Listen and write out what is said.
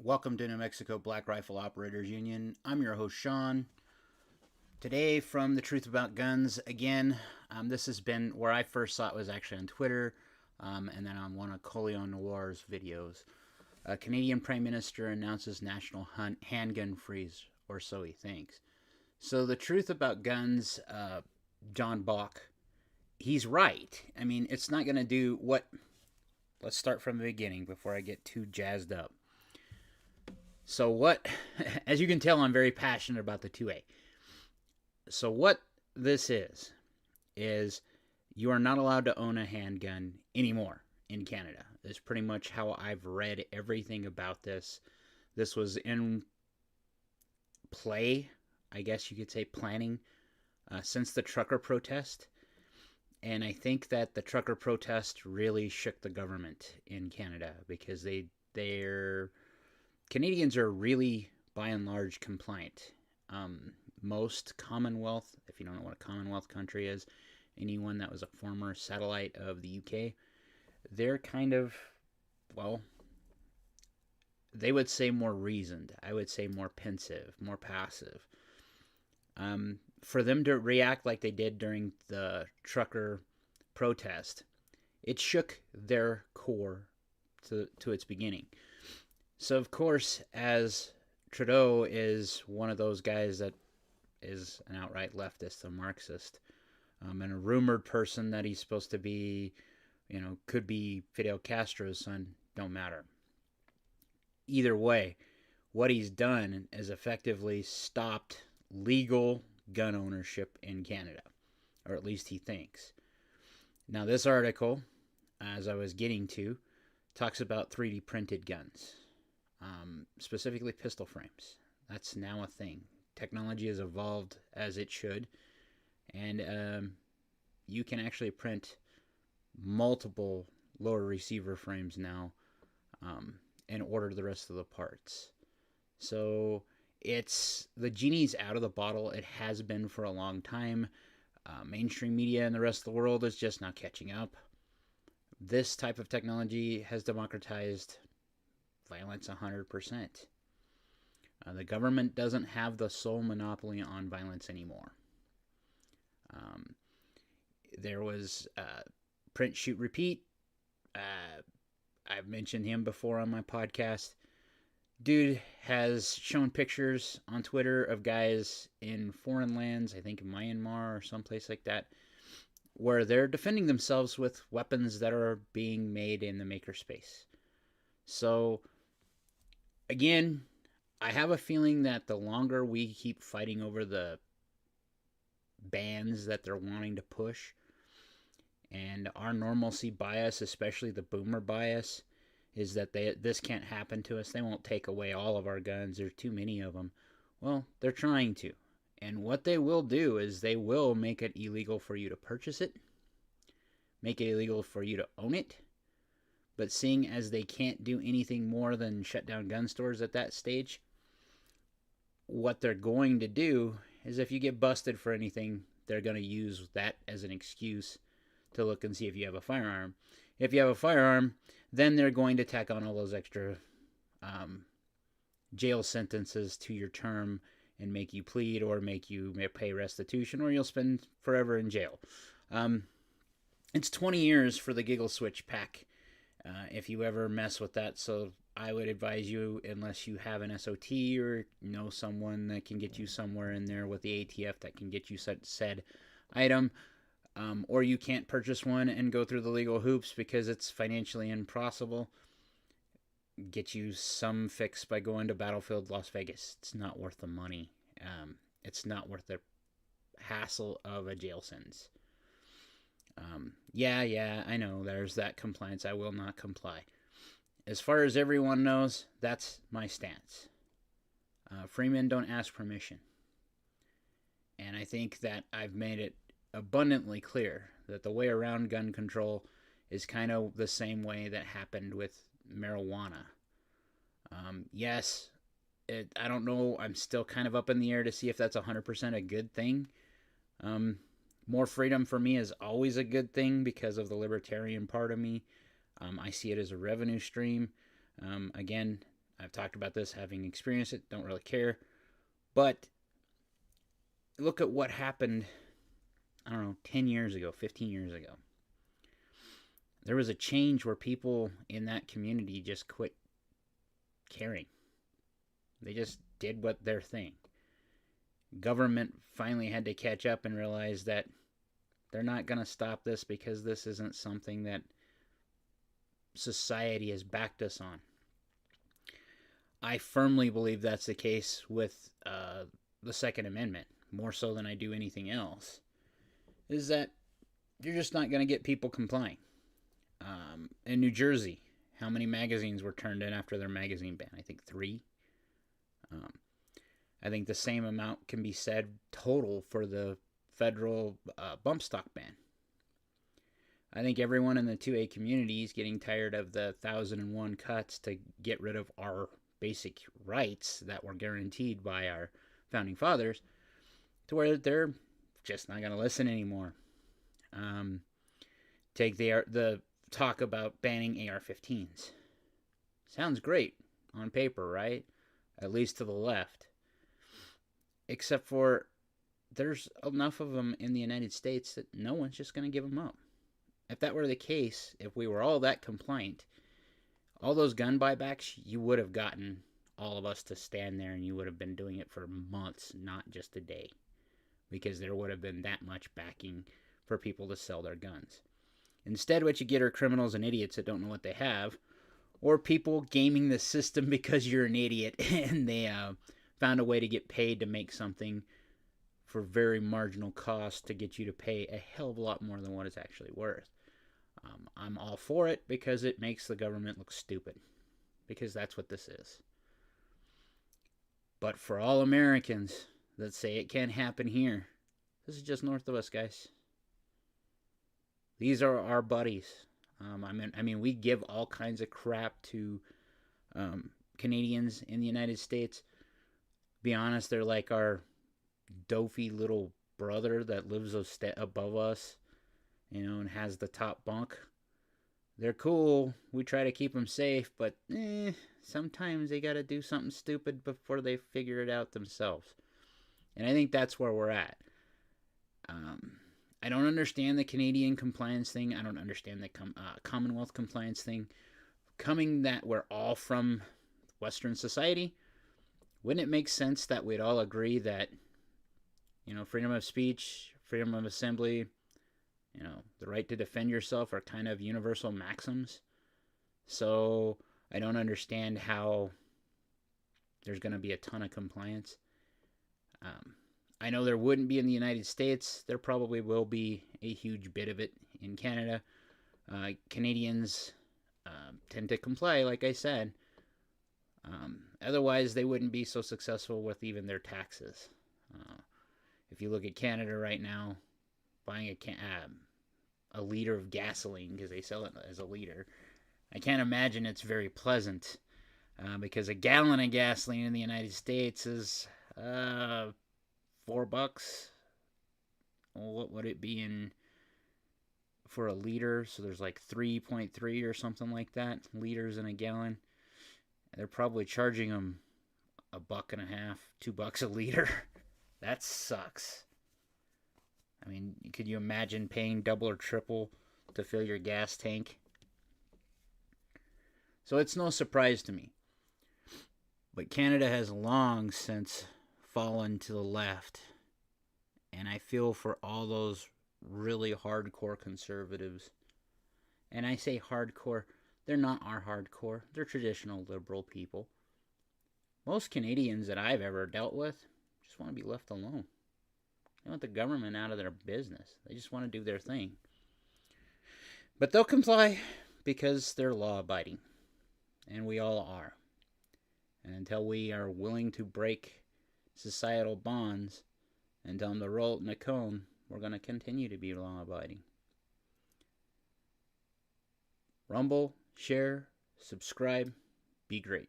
Welcome to New Mexico Black Rifle Operators Union. I'm your host, Sean. Today, from The Truth About Guns, again, this has been where I first saw it was actually on Twitter, and then on one of Coleon Noir's videos. A Canadian Prime Minister announces national handgun freeze, or so he thinks. So, The Truth About Guns, John Bach, he's right. I mean, it's not going to do what. Let's start from the beginning before I get too jazzed up. So what, as you can tell, I'm very passionate about the 2A. So what this is you are not allowed to own a handgun anymore in Canada. That's pretty much how I've read everything about this. This was in play, I guess you could say planning, since the trucker protest. And I think that the trucker protest really shook the government in Canada because they're Canadians are really, by and large, compliant. Most Commonwealth, if you don't know what a Commonwealth country is, anyone that was a former satellite of the UK, they're kind of, well, they would say more reasoned. I would say more pensive, more passive. For them to react like they did during the trucker protest, it shook their core to its beginning. So, of course, as Trudeau is one of those guys that is an outright leftist, a Marxist, and a rumored person that he's supposed to be, could be Fidel Castro's son, don't matter. Either way, what he's done is effectively stopped legal gun ownership in Canada, or at least he thinks. Now, this article, as I was getting to, talks about 3D printed guns. Specifically pistol frames. That's now a thing. Technology has evolved as it should, and you can actually print multiple lower receiver frames now and order the rest of the parts. So it's the genie's out of the bottle. It has been for a long time. Mainstream media and the rest of the world is just now catching up. This type of technology has democratized violence 100%. The government doesn't have the sole monopoly on violence anymore. There was Print, Shoot, Repeat. I've mentioned him before on my podcast. Dude has shown pictures on Twitter of guys in foreign lands, I think Myanmar or someplace like that, where they're defending themselves with weapons that are being made in the makerspace. So, again, I have a feeling that the longer we keep fighting over the bans that they're wanting to push, and our normalcy bias, especially the boomer bias, is that this can't happen to us. They won't take away all of our guns. There's too many of them. Well, they're trying to. And what they will do is they will make it illegal for you to purchase it, make it illegal for you to own it. But seeing as they can't do anything more than shut down gun stores at that stage, what they're going to do is if you get busted for anything, they're going to use that as an excuse to look and see if you have a firearm. If you have a firearm, then they're going to tack on all those extra jail sentences to your term and make you plead or make you pay restitution, or you'll spend forever in jail. It's 20 years for the Giggle Switch pack if you ever mess with that. So I would advise you, unless you have an SOT or know someone that can get you somewhere in there with the ATF that can get you said item, or you can't purchase one and go through the legal hoops because it's financially impossible, get you some fix by going to Battlefield Las Vegas. It's not worth the money. It's not worth the hassle of a jail sentence. Yeah, I know there's that compliance. I will not comply. As far as everyone knows, that's my stance. Free men don't ask permission. And I think that I've made it abundantly clear that the way around gun control is kind of the same way that happened with marijuana. Yes, I don't know. I'm still kind of up in the air to see if that's 100% a good thing. More freedom for me is always a good thing because of the libertarian part of me. I see it as a revenue stream. Again, I've talked about this, having experienced it, don't really care. But look at what happened, I don't know, 10 years ago, 15 years ago. There was a change where people in that community just quit caring. They just did what their thing. Government finally had to catch up and realize that they're not going to stop this because this isn't something that society has backed us on. I firmly believe that's the case with the Second Amendment, more so than I do anything else, is that you're just not going to get people complying. In New Jersey, how many magazines were turned in after their magazine ban? I think 3. I think the same amount can be said total for the federal bump stock ban. I think everyone in the 2A community is getting tired of the 1,001 cuts to get rid of our basic rights that were guaranteed by our founding fathers, to where they're just not going to listen anymore. Take the talk about banning AR-15s. Sounds great on paper, right? At least to the left. Except for there's enough of them in the United States that no one's just going to give them up. If that were the case, if we were all that compliant, all those gun buybacks, you would have gotten all of us to stand there and you would have been doing it for months, not just a day. Because there would have been that much backing for people to sell their guns. Instead, what you get are criminals and idiots that don't know what they have, or people gaming the system because you're an idiot and they found a way to get paid to make something for very marginal cost to get you to pay a hell of a lot more than what it's actually worth. I'm all for it because it makes the government look stupid, because that's what this is. But for all Americans that say it can't happen here, this is just north of us, guys. These are our buddies. I mean, we give all kinds of crap to Canadians in the United States. Be honest, they're like our doofy little brother that lives above us, and has the top bunk. They're cool. We try to keep them safe, but sometimes they got to do something stupid before they figure it out themselves. And I think that's where we're at. I don't understand the Canadian compliance thing. I don't understand the Commonwealth compliance thing. Coming that we're all from Western society, wouldn't it make sense that we'd all agree that, freedom of speech, freedom of assembly, the right to defend yourself are kind of universal maxims? So I don't understand how there's going to be a ton of compliance. I know there wouldn't be in the United States. There probably will be a huge bit of it in Canada. Canadians tend to comply, like I said. Otherwise, they wouldn't be so successful with even their taxes. If you look at Canada right now, buying a liter of gasoline, because they sell it as a liter, I can't imagine it's very pleasant, because a gallon of gasoline in the United States is $4. What would it be in for a liter? So there's like 3.3 or something like that liters in a gallon. They're probably charging them $1.50, $2 a liter. That sucks. I mean, could you imagine paying double or triple to fill your gas tank? So it's no surprise to me. But Canada has long since fallen to the left. And I feel for all those really hardcore conservatives. And I say hardcore, they're not our hardcore. They're traditional liberal people. Most Canadians that I've ever dealt with just want to be left alone. They want the government out of their business. They just want to do their thing. But they'll comply because they're law-abiding. And we all are. And until we are willing to break societal bonds and tell them to roll it in a cone, we're going to continue to be law-abiding. Rumble, share, subscribe, be great.